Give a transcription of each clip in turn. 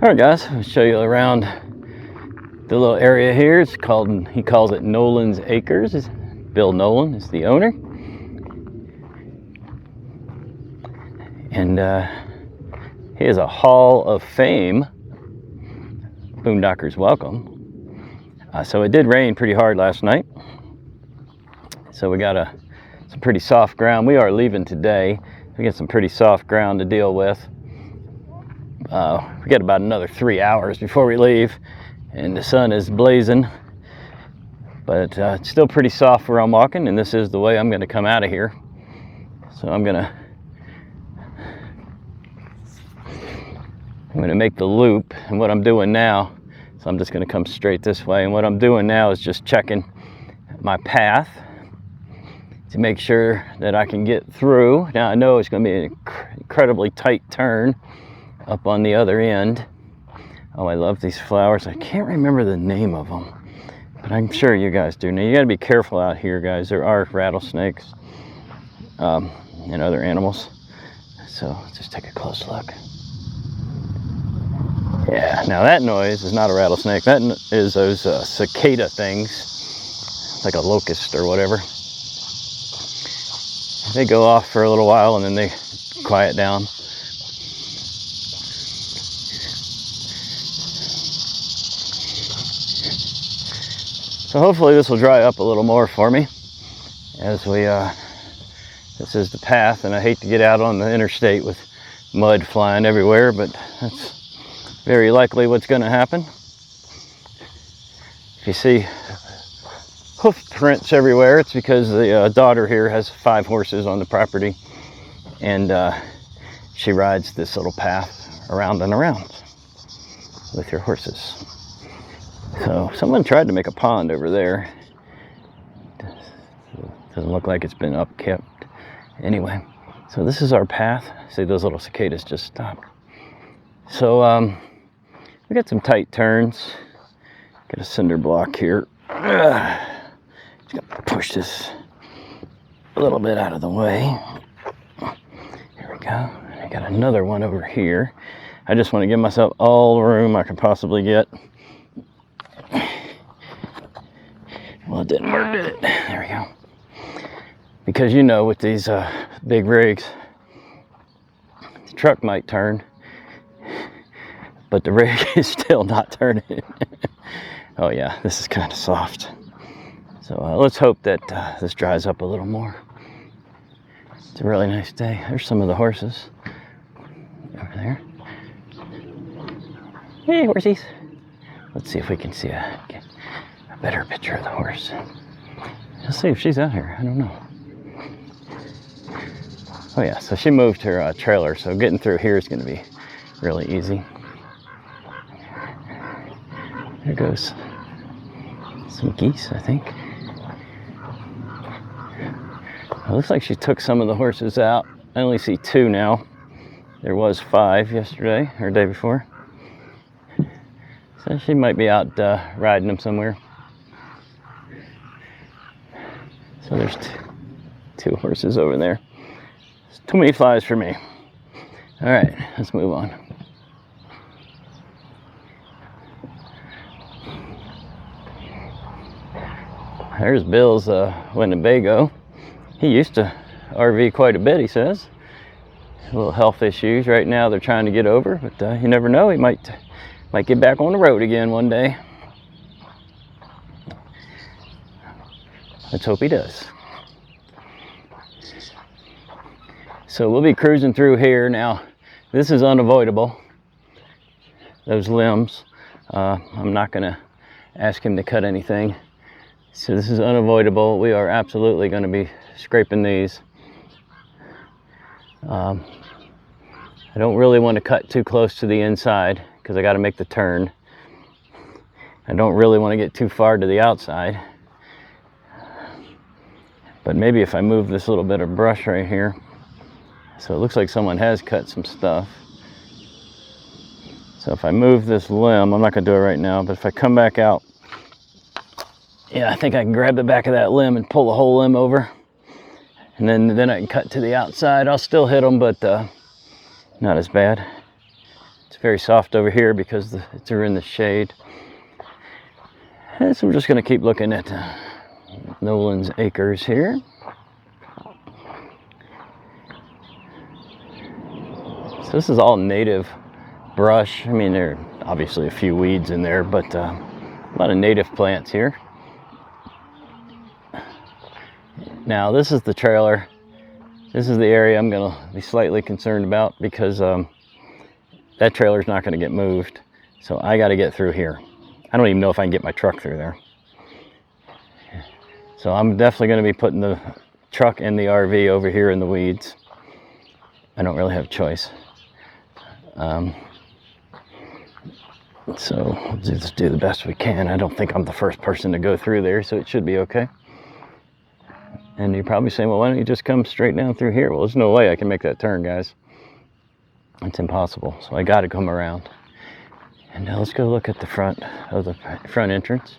All right, guys, I'll show you around the little area here. It's called, he calls it Nolan's Acres. Bill Nolan is the owner. And he is a Hall of Fame boondockers welcome. So it did rain pretty hard last night. So we got some pretty soft ground. We are leaving today. We got some pretty soft ground to deal with. We got about another 3 hours before we leave, and the sun is blazing. But it's still pretty soft where I'm walking, and this is the way I'm going to come out of here. So I'm going to make the loop, and what I'm doing now, so I'm just going to come straight this way, and what I'm doing now is just checking my path to make sure that I can get through. Now I know it's going to be an incredibly tight turn up on the other end. Oh, I love these flowers. I can't remember the name of them, but I'm sure you guys do. Now you got to be careful out here, guys. There are rattlesnakes and other animals. So let's just take a close look. Yeah, now that noise is not a rattlesnake. That is those cicada things. It's like a locust or whatever. They go off for a little while and then they quiet down. So hopefully this will dry up a little more for me as we, this is the path, and I hate to get out on the interstate with mud flying everywhere, but that's very likely what's going to happen. If you see hoof prints everywhere, it's because the daughter here has 5 horses on the property, and she rides this little path around and around with her horses. So someone tried to make a pond over there. Doesn't look like it's been upkept. Anyway, so this is our path. See, those little cicadas just stopped. So we got some tight turns. Got a cinder block here. Just gotta push this a little bit out of the way. Here we go. I got another one over here. I just want to give myself all the room I can possibly get. Well, it didn't work, did it? There we go. Because you know, with these big rigs, the truck might turn, but the rig is still not turning. Oh yeah, this is kind of soft. So let's hope that this dries up a little more. It's a really nice day. There's some of the horses over there. Hey, horsies. Let's see if we can see a better picture of the horse. Let's see if she's out here. I don't know. Oh yeah, so she moved her trailer, so getting through here is going to be really easy. There goes some geese, I think. It looks like she took some of the horses out. I only see 2 now. There was 5 yesterday, or day before. So she might be out riding them somewhere. So there's 2 horses over there. It's too many flies for me. All right, let's move on. There's Bill's Winnebago. He used to RV quite a bit, he says. A little health issues right now they're trying to get over, but you never know, he might get back on the road again one day. Let's hope he does. So we'll be cruising through here now. This is unavoidable, those limbs. I'm not gonna ask him to cut anything. So this is unavoidable. We are absolutely going to be scraping these. I don't really want to cut too close to the inside because I got to make the turn. I don't really want to get too far to the outside. But maybe if I move this little bit of brush right here. So it looks like someone has cut some stuff. So if I move this limb, I'm not going to do it right now, but if I come back out, yeah, I think I can grab the back of that limb and pull the whole limb over. And then I can cut to the outside. I'll still hit them, but not as bad. It's very soft over here because they're in the shade. And so we're just going to keep looking at Nolan's acres here. So this is all native brush. I mean, there are obviously a few weeds in there, but a lot of native plants here. Now this is the trailer. This is the area I'm going to be slightly concerned about because that trailer's not going to get moved. So I got to get through here. I don't even know if I can get my truck through there. So I'm definitely going to be putting the truck and the RV over here in the weeds. I don't really have a choice. So we'll just do the best we can. I don't think I'm the first person to go through there, so it should be okay. And you're probably saying, well, why don't you just come straight down through here? Well, there's no way I can make that turn, guys. It's impossible. So I got to come around. And now let's go look at the front of the front entrance.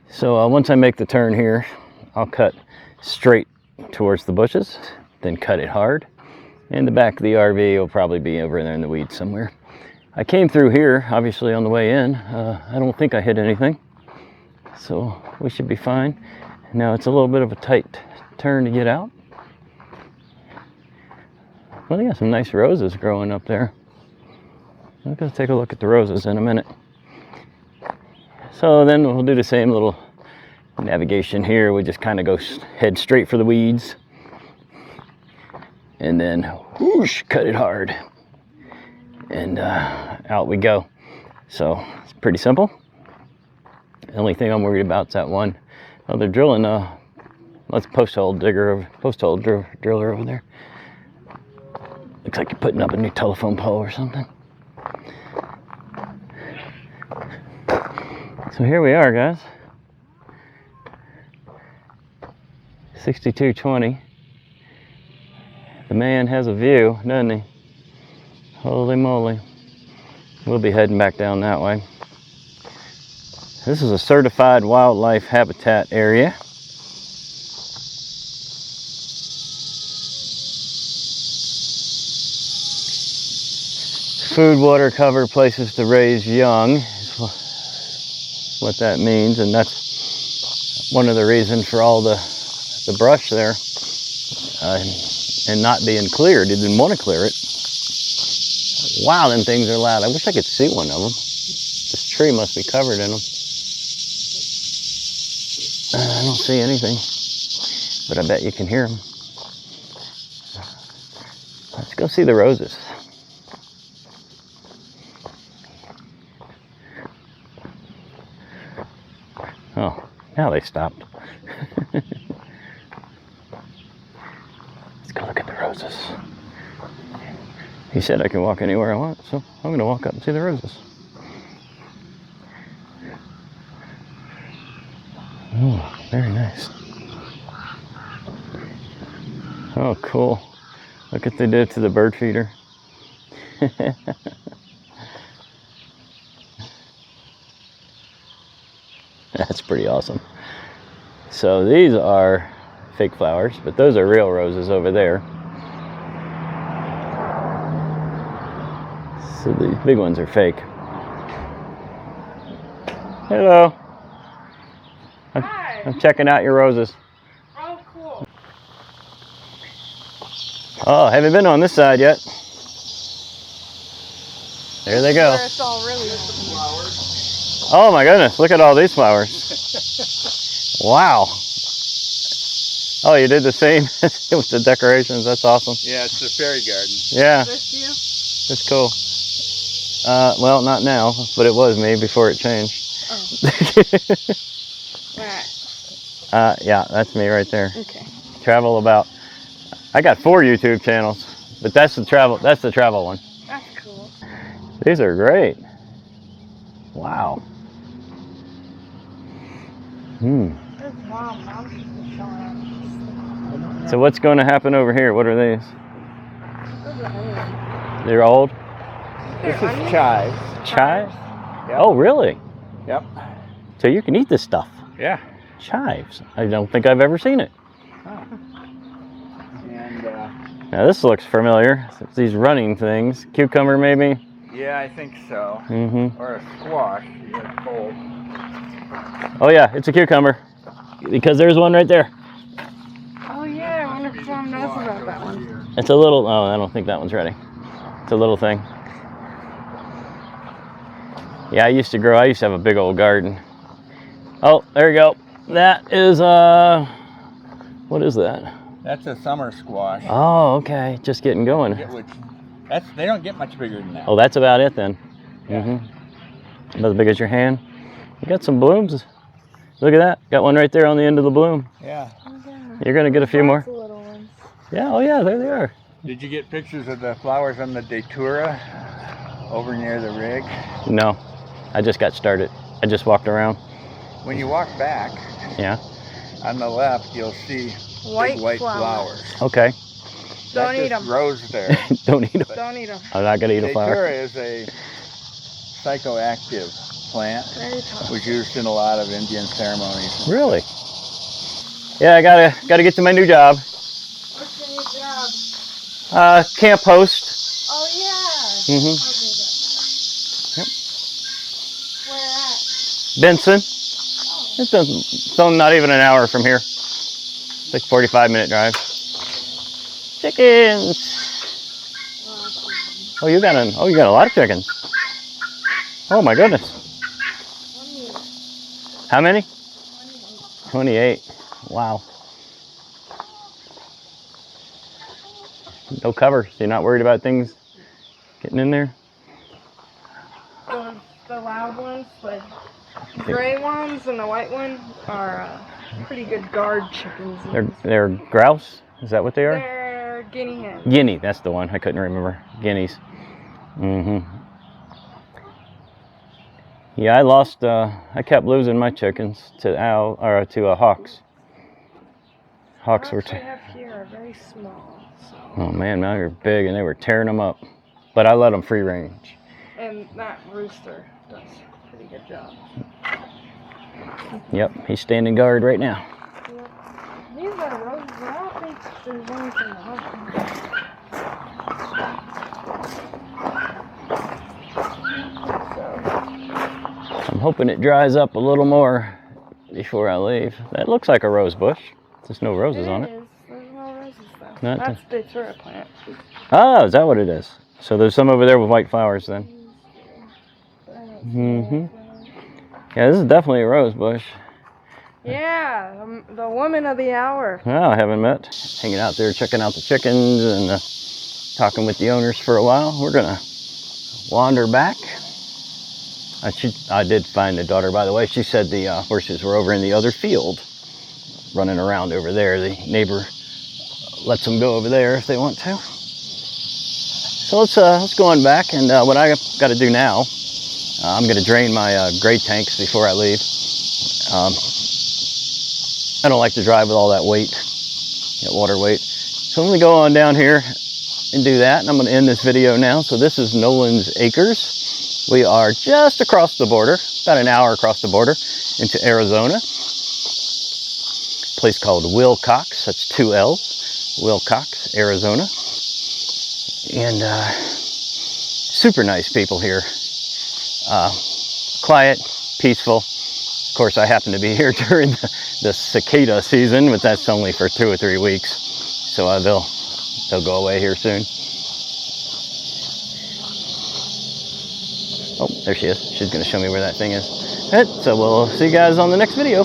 So once I make the turn here, I'll cut straight towards the bushes, then cut it hard. And the back of the RV will probably be over there in the weeds somewhere. I came through here, obviously, on the way in. I don't think I hit anything. So we should be fine. Now it's a little bit of a tight turn to get out. Well, they got some nice roses growing up there. I'm going to take a look at the roses in a minute. So then we'll do the same little navigation here. We just kind of go head straight for the weeds. And then whoosh, cut it hard. And out we go. So it's pretty simple. The only thing I'm worried about is that one. Oh, they're drilling let's post hole driller over there. Looks like you're putting up a new telephone pole or something. So here we are, guys. 6220. The man has a view, doesn't he? Holy moly. We'll be heading back down that way. This is a certified wildlife habitat area. Food, water, cover, places to raise young is what that means, and that's one of the reasons for all the brush there and not being cleared. He didn't want to clear it. Wow, them things are loud. I wish I could see one of them. This tree must be covered in them. I don't see anything, but I bet you can hear them. Let's go see the roses. Oh, now they stopped. Let's go look at the roses. He said I can walk anywhere I want, so I'm going to walk up and see the roses. Oh, very nice. Oh, cool. Look what they did to the bird feeder. That's pretty awesome. So these are fake flowers, but those are real roses over there. So these big ones are fake. Hello. Hi. I'm checking out your roses. Oh, cool. Oh, haven't been on this side yet. There they go. Where it's all really flowers. Oh my goodness, look at all these flowers. Wow. Oh, you did the same with the decorations. That's awesome. Yeah, it's the fairy garden. Yeah, Is this it's cool. Well, not now, but it was me before it changed. you? Oh. Where? Yeah, that's me right there. Okay. Travel about. I got 4 YouTube channels, but that's the travel. That's the travel one. That's cool. These are great. Wow. There's mom. Mom's just showing. So what's going to happen over here? What are these? Those are old. They're old. This is chives. Chives? Yep. Oh, really? Yep. So you can eat this stuff. Yeah. Chives. I don't think I've ever seen it. And Now this looks familiar. It's these running things. Cucumber maybe. Yeah, I think so. Mm-hmm. Or a squash. It's cold. Oh yeah, it's a cucumber. Because there's one right there. Oh yeah, I wonder if Mom knows about that one. It's a little, oh, I don't think that one's ready. It's a little thing. Yeah, I used to have a big old garden. Oh, there you go. That is, what is that? That's a summer squash. Oh, okay, just getting going. They don't get much bigger than that. Oh, that's about it then. Yeah. Mm-hmm. About as big as your hand. You got some blooms. Look at that. Got one right there on the end of the bloom. Yeah. You're going to get a few more? Lots of little ones. Yeah, oh yeah, there they are. Did you get pictures of the flowers on the datura over near the rig? No, I just got started. I just walked around. When you walk back, Yeah. on the left, you'll see White big white flowers. flowers. Okay. Don't eat That just them. grows there. Don't eat them. Don't eat them. I'm not going to eat a flower. Datura is a psychoactive plant. Very tough. Was used in a lot of Indian ceremonies. Really? Yeah, I gotta get to my new job. What's your new job? Camp host. Oh yeah. Mm-hmm. Yep. Benson. Where at? Oh. It's not even an hour from here. It's like 45-minute drive. Chickens. Oh, you got a lot of chickens. Oh my goodness. 28. How many? 28. Wow. No cover, so you're not worried about things getting in there? The loud ones, the gray ones and the white one are pretty good guard chickens. They're grouse? Is that what they are? They're guinea hens. Guinea, that's the one. I couldn't remember. Guineas. Mm-hmm. Yeah, I kept losing my chickens to hawks. Hawks were. We have here are very small. So. Oh man, now they're big and they were tearing them up. But I let them free range. And that rooster does a pretty good job. Yep, he's standing guard right now. Yep. These are roses. I don't think there's anything wrong. I'm hoping it dries up a little more before I leave. That looks like a rose bush. There's no roses on it. There's no roses though. Not That's the datura plant. Oh, is that what it is? So there's some over there with white flowers then. Mm-hmm. Yeah, this is definitely a rose bush. Yeah, the woman of the hour. Well, I haven't met. Hanging out there, checking out the chickens and talking with the owners for a while. We're gonna wander back. I did find the daughter, by the way. She said the horses were over in the other field, running around over there. The neighbor lets them go over there if they want to. So let's go on back. And what I got to do now, I'm going to drain my gray tanks before I leave. I don't like to drive with all that weight, water weight. So I'm going to go on down here and do that. And I'm going to end this video now. So this is Nolan's Acres. We are just across the border, about an hour across the border into Arizona. A place called 𝐒𝐴𝐚𝐳𝐷𝐾𝐥, that's 2 L's, 𝐒𝐴𝐚𝐳𝐷𝐾𝐥, Arizona. And super nice people here. Quiet, peaceful. Of course, I happen to be here during the cicada season, but that's only for 2 or 3 weeks. So they'll go away here soon. Oh, there she is. She's going to show me where that thing is. All right, so we'll see you guys on the next video.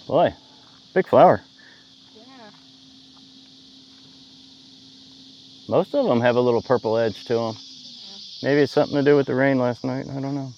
Boy, big flower. Yeah. Most of them have a little purple edge to them. Maybe it's something to do with the rain last night. I don't know.